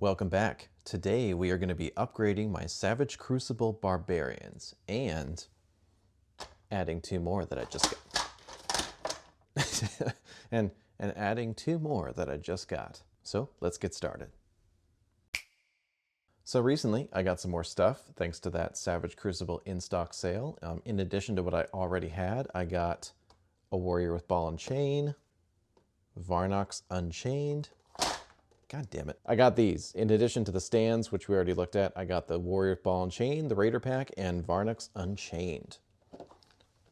Welcome back. Today we are going to be upgrading my Savage Crucible Barbarians and adding two more that I just got. and adding two more that I just got. So let's get started. So recently I got some more stuff thanks to that Savage Crucible in-stock sale. In addition to what I already had, I got a Warrior with Ball and Chain, Varnox Unchained. God damn it. I got these. In addition to the stands, which we already looked at, I got the Warrior with Ball and Chain, the Raider Pack, and Varnox Unchained.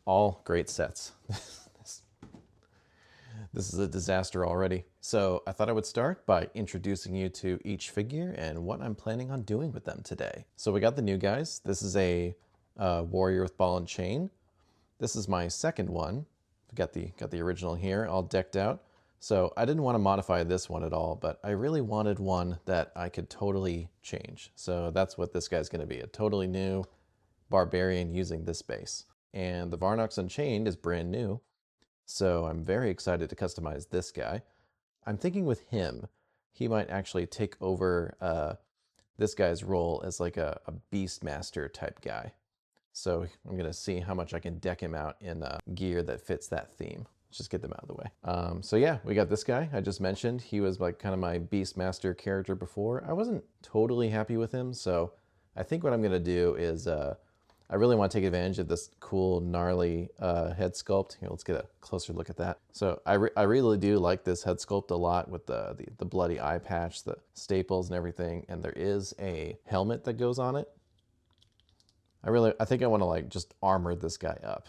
All great sets. This is a disaster already. So I thought I would start by introducing you to each figure and what I'm planning on doing with them today. So we got the new guys. This is a Warrior with Ball and Chain. This is my second one. We got the original here, all decked out. So I didn't want to modify this one at all, but I really wanted one that I could totally change. So that's what this guy's going to be, a totally new barbarian using this base. And the Varnox Unchained is brand new. So I'm very excited to customize this guy. I'm thinking with him, he might actually take over this guy's role as like a Beastmaster type guy. So I'm going to see how much I can deck him out in gear that fits that theme. Let's just get them out of the way. So yeah, we got this guy I just mentioned. He was like kind of my Beastmaster character before. I wasn't totally happy with him, so I think what I'm going to do is I really want to take advantage of this cool, gnarly head sculpt. Here, let's get a closer look at that. So I really do like this head sculpt a lot with the bloody eye patch, the staples and everything. And there is a helmet that goes on it. I think I want to like just armor this guy up.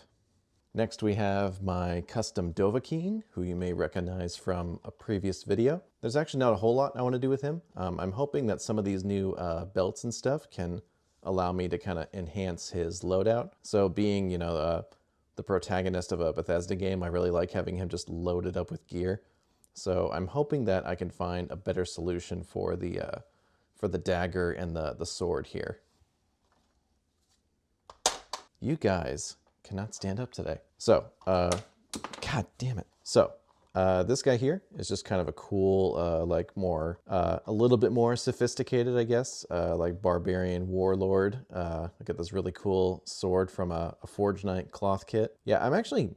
Next we have my custom Dova, who you may recognize from a previous video. There's actually not a whole lot I want to do with him. I'm hoping that some of these new belts and stuff can allow me to kind of enhance his loadout. So being, you know, the protagonist of a Bethesda game, I really like having him just loaded up with gear. So I'm hoping that I can find a better solution for the dagger and the sword here. You guys cannot stand up today. So, God damn it. So, this guy here is just kind of a cool, like more, a little bit more sophisticated, I guess, like barbarian warlord. Look at this really cool sword from a Forge Knight cloth kit. Yeah, I'm actually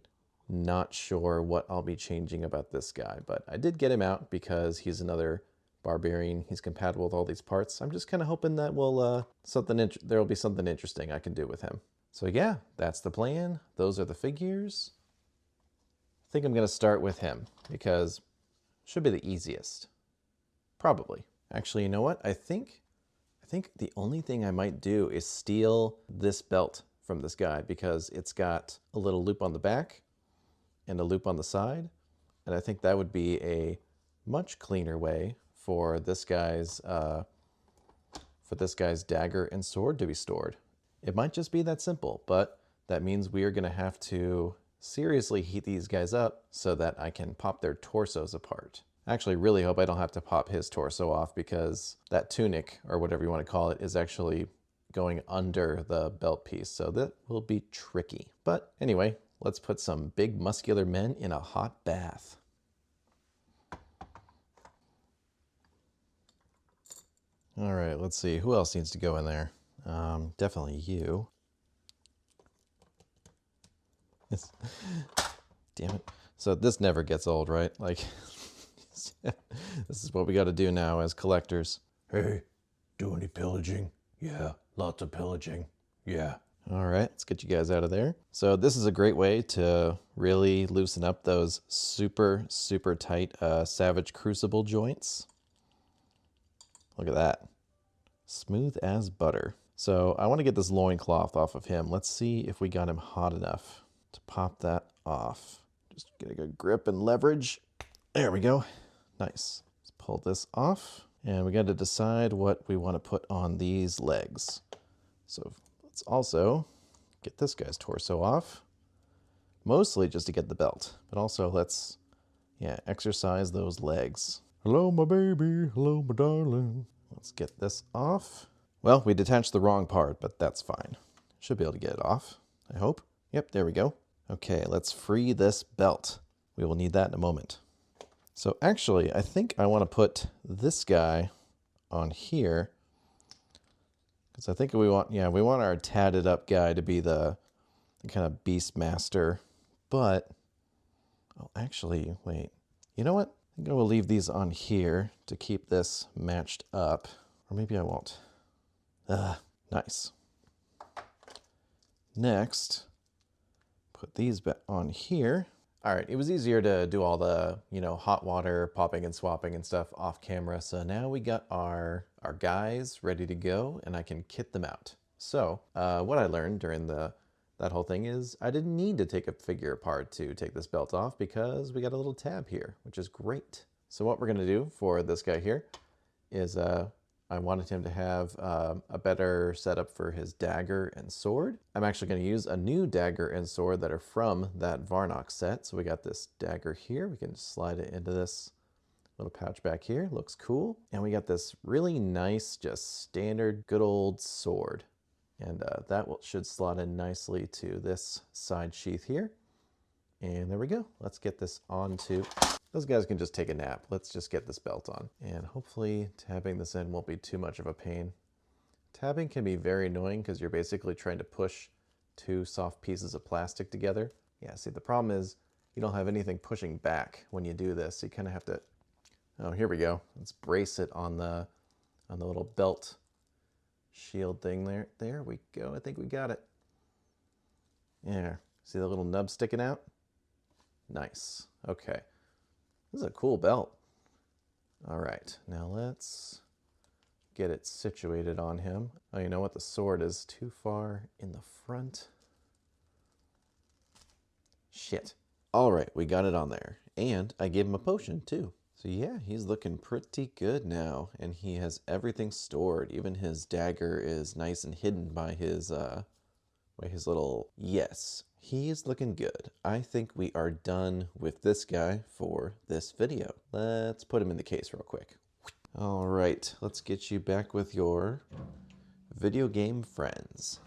not sure what I'll be changing about this guy, but I did get him out because he's another barbarian. He's compatible with all these parts. I'm just kind of hoping that there'll be something interesting I can do with him. So yeah, that's the plan. Those are the figures. I think I'm going to start with him because it should be the easiest. Probably. Actually, you know what? I think the only thing I might do is steal this belt from this guy because it's got a little loop on the back and a loop on the side. And I think that would be a much cleaner way for this guy's dagger and sword to be stored. It might just be that simple, but that means we are going to have to seriously heat these guys up so that I can pop their torsos apart. I actually really hope I don't have to pop his torso off because that tunic, or whatever you want to call it, is actually going under the belt piece, so that will be tricky. But anyway, let's put some big muscular men in a hot bath. All right, let's see. Who else needs to go in there? Definitely you. Damn it. So this never gets old, right? Like, this is what we got to do now as collectors. Hey, do any pillaging? Yeah, lots of pillaging. Yeah. All right, let's get you guys out of there. So this is a great way to really loosen up those super, super tight Savage Crucible joints. Look at that. Smooth as butter. So I want to get this loincloth off of him. Let's see if we got him hot enough to pop that off. Just get a good grip and leverage. There we go. Nice. Let's pull this off. And we got to decide what we want to put on these legs. So let's also get this guy's torso off. Mostly just to get the belt, but also let's, exercise those legs. Hello, my baby. Hello, my darling. Let's get this off. Well, we detached the wrong part, but that's fine. Should be able to get it off, I hope. Yep, there we go. Okay, let's free this belt. We will need that in a moment. So actually, I think I want to put this guy on here. Because I think we want our tatted up guy to be the kind of beast master. But, oh, actually, wait. You know what? I think I will leave these on here to keep this matched up. Or maybe I won't. Nice. Next, put these back on here. All right, it was easier to do all the, hot water popping and swapping and stuff off camera. So now we got our guys ready to go and I can kit them out. So what I learned during that whole thing is I didn't need to take a figure apart to take this belt off because we got a little tab here, which is great. So what we're gonna do for this guy here is I wanted him to have a better setup for his dagger and sword. I'm actually going to use a new dagger and sword that are from that Varnox set. So we got this dagger here. We can slide it into this little pouch back here. Looks cool. And we got this really nice, just standard good old sword. And that should slot in nicely to this side sheath here. And there we go. Let's get this onto... Those guys can just take a nap. Let's just get this belt on. And hopefully tabbing this in won't be too much of a pain. Tabbing can be very annoying because you're basically trying to push two soft pieces of plastic together. Yeah, see, the problem is you don't have anything pushing back when you do this. You kind of have to... Oh, here we go. Let's brace it on the little belt shield thing there. There we go. I think we got it. Yeah. See the little nub sticking out? Nice. Okay. This is a cool belt. All right, now let's get it situated on him. Oh, you know what? The sword is too far in the front. Shit. All right, we got it on there. And I gave him a potion too. So yeah, he's looking pretty good now. And he has everything stored. Even his dagger is nice and hidden by his little... Yes. He's looking good. I think we are done with this guy for this video. Let's put him in the case real quick. All right, let's get you back with your video game friends.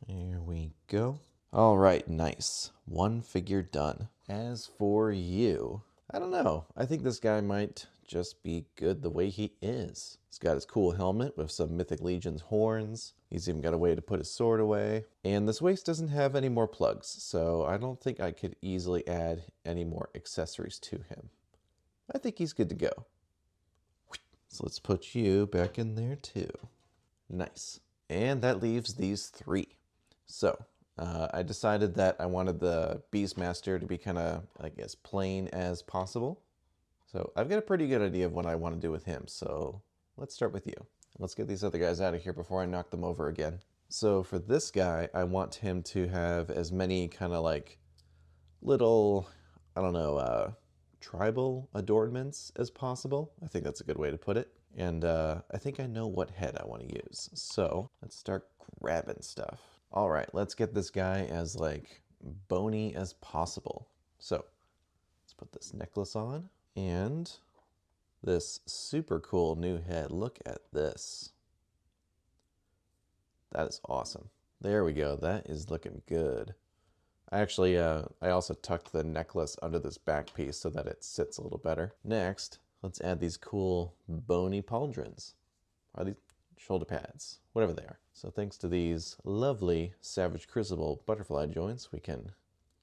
Here we go. All right, nice. One figure done. As for you, I don't know. I think this guy might just be good the way he is. He's got his cool helmet with some Mythic Legion's horns. He's even got a way to put his sword away. And this waist doesn't have any more plugs, so I don't think I could easily add any more accessories to him. I think he's good to go. So let's put you back in there too. Nice. And that leaves these three. So I decided that I wanted the Beastmaster to be kind of like as plain as possible. So I've got a pretty good idea of what I want to do with him. So let's start with you. Let's get these other guys out of here before I knock them over again. So for this guy, I want him to have as many kind of like little, I don't know, tribal adornments as possible. I think that's a good way to put it. And I think I know what head I want to use. So let's start grabbing stuff. All right, let's get this guy as like bony as possible. So let's put this necklace on and this super cool new head. Look at this. That is awesome. There we go. That is looking good. I actually, I also tucked the necklace under this back piece so that it sits a little better. Next, let's add these cool bony pauldrons. Are these shoulder pads? Whatever they are. So thanks to these lovely Savage Crucible butterfly joints, we can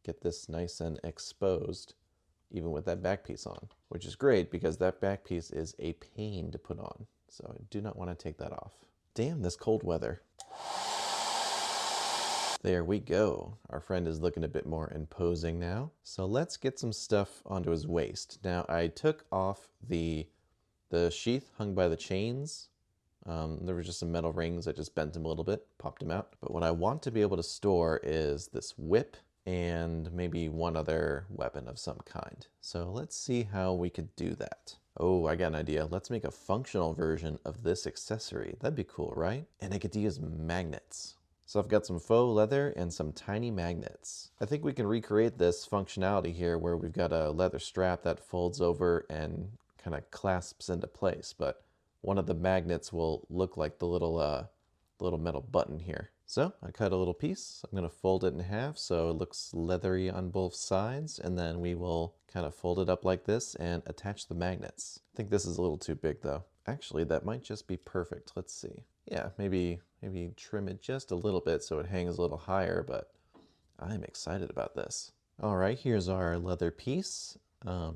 get this nice and exposed even with that back piece on, which is great because that back piece is a pain to put on. So I do not want to take that off. Damn this cold weather. There we go. Our friend is looking a bit more imposing now. So let's get some stuff onto his waist. Now I took off the sheath hung by the chains. There were just some metal rings. I just bent them a little bit, popped them out. But what I want to be able to store is this whip and maybe one other weapon of some kind. So let's see how we could do that. Oh, I got an idea. Let's make a functional version of this accessory. That'd be cool, right? And I get to use magnets. So I've got some faux leather and some tiny magnets. I think we can recreate this functionality here where we've got a leather strap that folds over and kind of clasps into place, but one of the magnets will look like the little metal button here. So I cut a little piece. I'm going to fold it in half so it looks leathery on both sides, and then we will kind of fold it up like this and attach the magnets. I think this is a little too big though. Actually, that might just be perfect. Let's see. Yeah, maybe trim it just a little bit so it hangs a little higher, but I'm excited about this. All right, here's our leather piece. Yeah,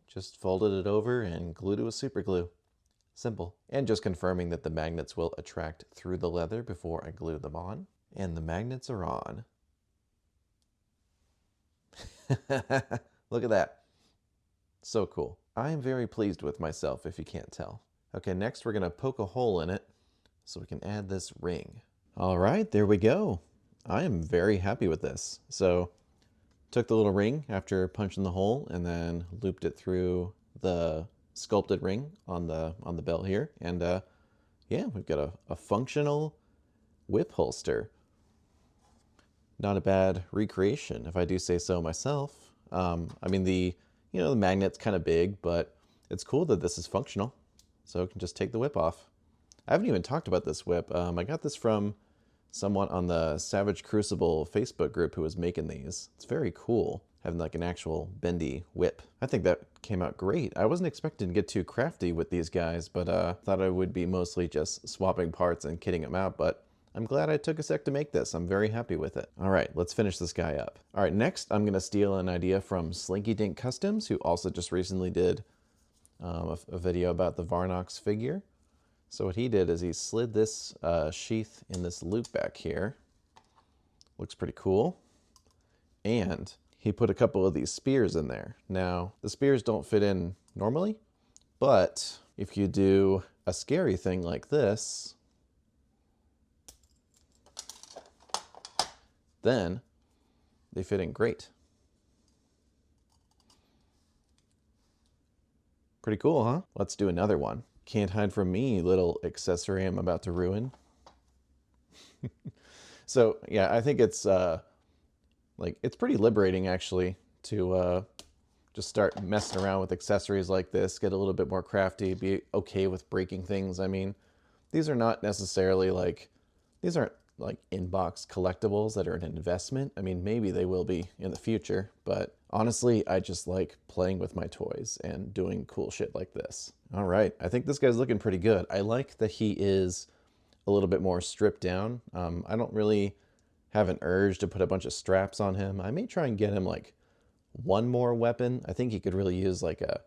just folded it over and glued it with super glue. Simple. And just confirming that the magnets will attract through the leather before I glue them on. And the magnets are on. Look at that. So cool. I am very pleased with myself, if you can't tell. Okay, next we're going to poke a hole in it so we can add this ring. All right, there we go. I am very happy with this. So took the little ring after punching the hole and then looped it through the sculpted ring on the belt here, and yeah, we've got a functional whip holster. Not a bad recreation, if I do say so myself. I mean, the magnet's kind of big, but it's cool that this is functional, so I can just take the whip off. I haven't even talked about this whip. I got this from someone on the Savage Crucible Facebook group who was making these. It's very cool, having like an actual bendy whip. I think that came out great. I wasn't expecting to get too crafty with these guys, but thought I would be mostly just swapping parts and kitting them out, but I'm glad I took a sec to make this. I'm very happy with it. All right, let's finish this guy up. All right, next I'm gonna steal an idea from Slinky Dink Customs, who also just recently did a video about the Varnox figure. So what he did is he slid this sheath in this loop back here. Looks pretty cool. And he put a couple of these spears in there. Now, the spears don't fit in normally, but if you do a scary thing like this, then they fit in great. Pretty cool, huh? Let's do another one. Can't hide from me, little accessory I'm about to ruin. So yeah, I think it's it's pretty liberating actually to just start messing around with accessories like this, get a little bit more crafty, be okay with breaking things. I mean, these are not necessarily these aren't like in-box collectibles that are an investment. I mean, maybe they will be in the future, but honestly, I just like playing with my toys and doing cool shit like this. All right, I think this guy's looking pretty good. I like that he is a little bit more stripped down. I don't really have an urge to put a bunch of straps on him. I may try and get him like one more weapon. I think he could really use like a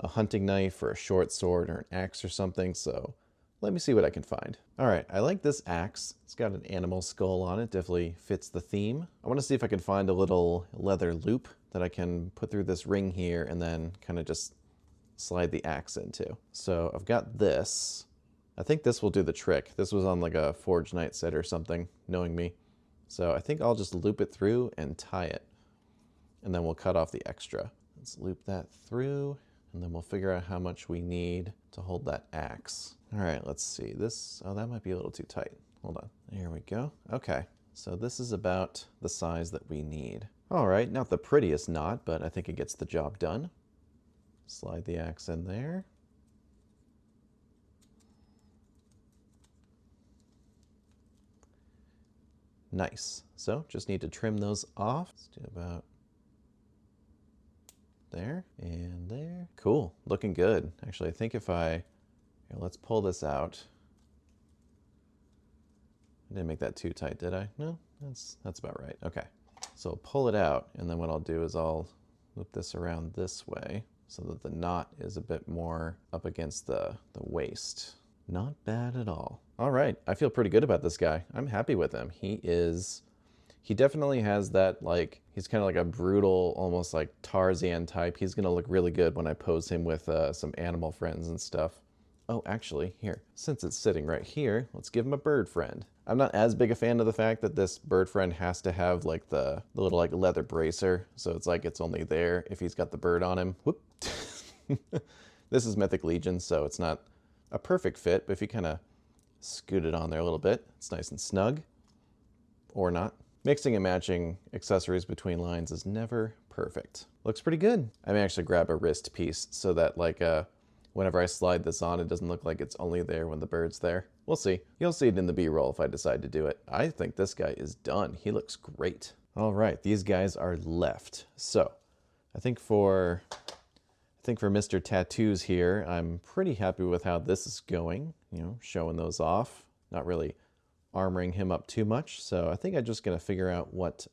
hunting knife or a short sword or an axe or something, so let me see what I can find. All right, I like this axe. It's got an animal skull on it, definitely fits the theme. I want to see if I can find a little leather loop that I can put through this ring here and then kind of just slide the axe into. So I've got this. I think this will do the trick. This was on like a Forge Knight set or something, knowing me. So I think I'll just loop it through and tie it, and then we'll cut off the extra. Let's loop that through, and then we'll figure out how much we need to hold that axe. All right, let's see. This, oh, that might be a little too tight. Hold on. There we go. Okay, so this is about the size that we need. All right, not the prettiest knot, but I think it gets the job done. Slide the axe in there. Nice. So just need to trim those off. Let's do about there and there. Cool, looking good. Actually, I think if here, let's pull this out. I didn't make that too tight, did I? No, that's about right. Okay, so I'll pull it out, and then what I'll do is I'll loop this around this way so that the knot is a bit more up against the waist. Not bad at all. All right, I feel pretty good about this guy. I'm happy with him. He definitely has that, like, he's kind of like a brutal, almost like Tarzan type. He's gonna look really good when I pose him with some animal friends and stuff. Oh, actually, here, since it's sitting right here, let's give him a bird friend. I'm not as big a fan of the fact that this bird friend has to have like the little like leather bracer, so it's like it's only there if he's got the bird on him. Whoop. This is Mythic Legion, so it's not a perfect fit, but if you kind of scoot it on there a little bit, it's nice and snug, or not. Mixing and matching accessories between lines is never perfect. Looks pretty good. I may actually grab a wrist piece so that like whenever I slide this on, it doesn't look like it's only there when the bird's there. We'll see. You'll see it in the B-roll if I decide to do it. I think this guy is done. He looks great. All right, these guys are left. So I think for Mr. Tattoos here, I'm pretty happy with how this is going. You know, showing those off, not really armoring him up too much. So I think I'm just gonna figure out what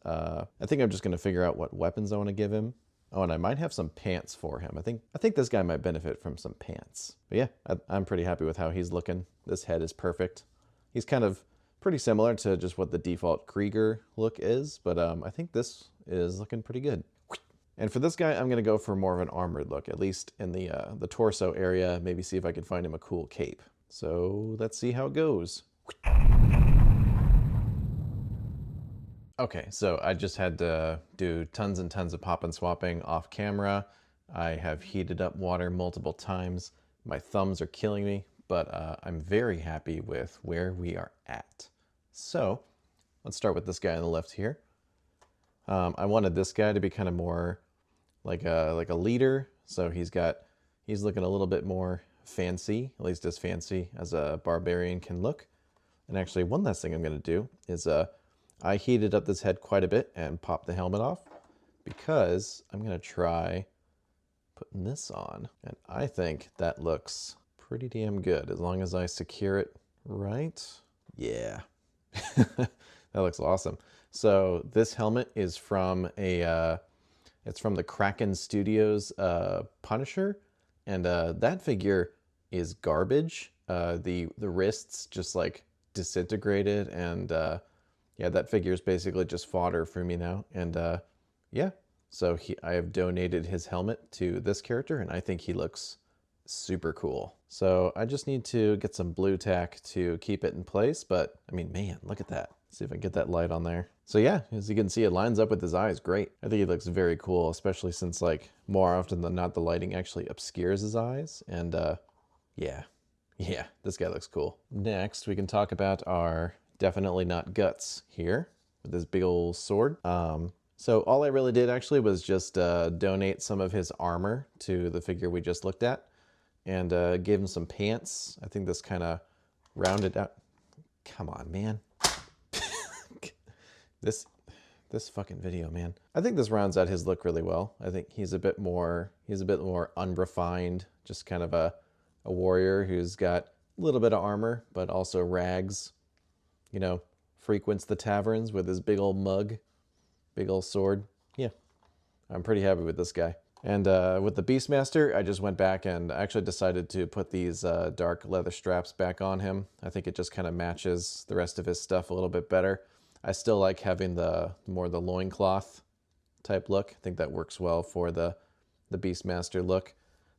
weapons I want to give him. Oh, and I might have some pants for him. I think this guy might benefit from some pants. But yeah, I'm pretty happy with how he's looking. This head is perfect. He's kind of pretty similar to just what the default Krieger look is, but I think this is looking pretty good. And for this guy, I'm gonna go for more of an armored look, at least in the torso area. Maybe see if I can find him a cool cape. So let's see how it goes. Okay, so I just had to do tons and tons of pop and swapping off camera. I have heated up water multiple times. My thumbs are killing me, but I'm very happy with where we are at. So let's start with this guy on the left here. I wanted this guy to be kind of more like a leader. So he's looking a little bit more fancy, at least as fancy as a barbarian can look. And actually, one last thing I'm going to do is I heated up this head quite a bit and popped the helmet off because I'm going to try putting this on. And I think that looks pretty damn good as long as I secure it right. Yeah, that looks awesome. So this helmet is from it's from the Kraken Studios Punisher. And that figure is garbage. The wrists just like disintegrated and yeah, that figure is basically just fodder for me now. And yeah, so I have donated his helmet to this character, and I think he looks super cool. So I just need to get some blue tack to keep it in place. But I mean, man, look at that. Let's see if I can get that light on there. So yeah, as you can see, it lines up with his eyes great. I think he looks very cool, especially since like more often than not, the lighting actually obscures his eyes. And yeah, this guy looks cool. Next, we can talk about our definitely not guts here with this big old sword. So all I really did actually was just donate some of his armor to the figure we just looked at and gave him some pants. I think this kind of rounded out. Come on, man. This fucking video, man. I think this rounds out his look really well. I think he's a bit more unrefined, just kind of a warrior who's got a little bit of armor, but also rags. You know, frequents the taverns with his big old mug, big old sword. Yeah, I'm pretty happy with this guy. And with the Beastmaster, I just went back and actually decided to put these dark leather straps back on him. I think it just kind of matches the rest of his stuff a little bit better. I still like having the loincloth type look. I think that works well for the Beastmaster look.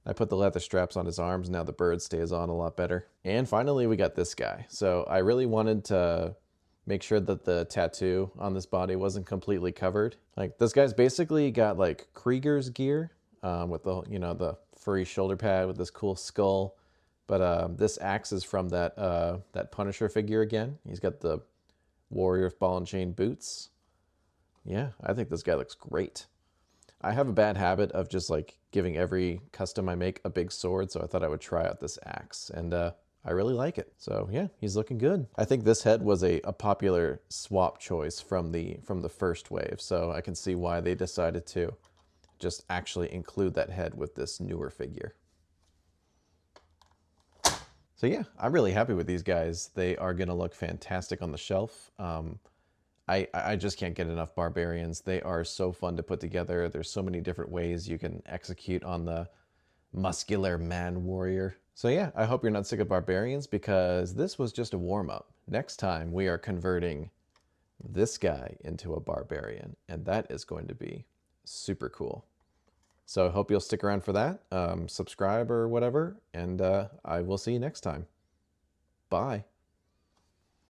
I put the leather straps on his arms. Now the bird stays on a lot better. And finally, we got this guy. So I really wanted to make sure that the tattoo on this body wasn't completely covered. Like this guy's basically got like Krieger's gear with the furry shoulder pad with this cool skull. But this axe is from that Punisher figure again. He's got the warrior with ball and chain boots. Yeah, I think this guy looks great. I have a bad habit of just like giving every custom I make a big sword, so I thought I would try out this axe, and I really like it. So yeah, he's looking good. I think this head was a popular swap choice from the first wave, so I can see why they decided to just actually include that head with this newer figure. So yeah, I'm really happy with these guys. They are gonna look fantastic on the shelf. I just can't get enough barbarians. They are so fun to put together. There's so many different ways you can execute on the muscular man warrior. So yeah, I hope you're not sick of barbarians because this was just a warm-up. Next time we are converting this guy into a barbarian, and that is going to be super cool. So I hope you'll stick around for that, subscribe or whatever, and I will see you next time. Bye.